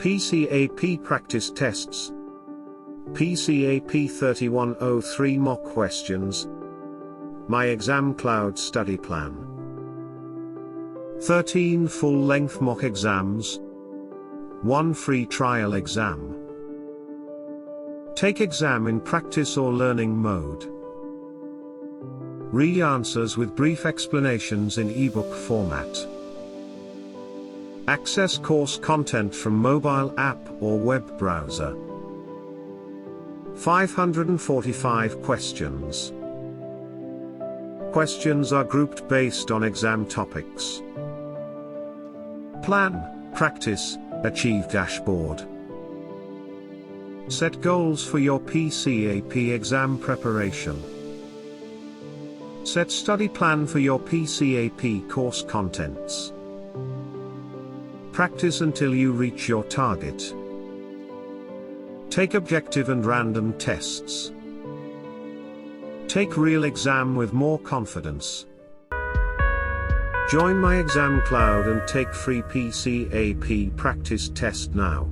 PCAP practice tests. PCAP-31-03 mock questions. MyExamCloud study plan. 13 full-length mock exams. 1 free trial exam. Take exam in practice or learning mode. Read answers with brief explanations in ebook format. Access course content from mobile app or web browser. 545 questions. Questions are grouped based on exam topics. Plan, practice, achieve dashboard. Set goals for your PCAP exam preparation. Set study plan for your PCAP course contents. Practice until you reach your target. Take objective and random tests. Take real exam with more confidence. Join MyExamCloud and take free PCAP practice test now.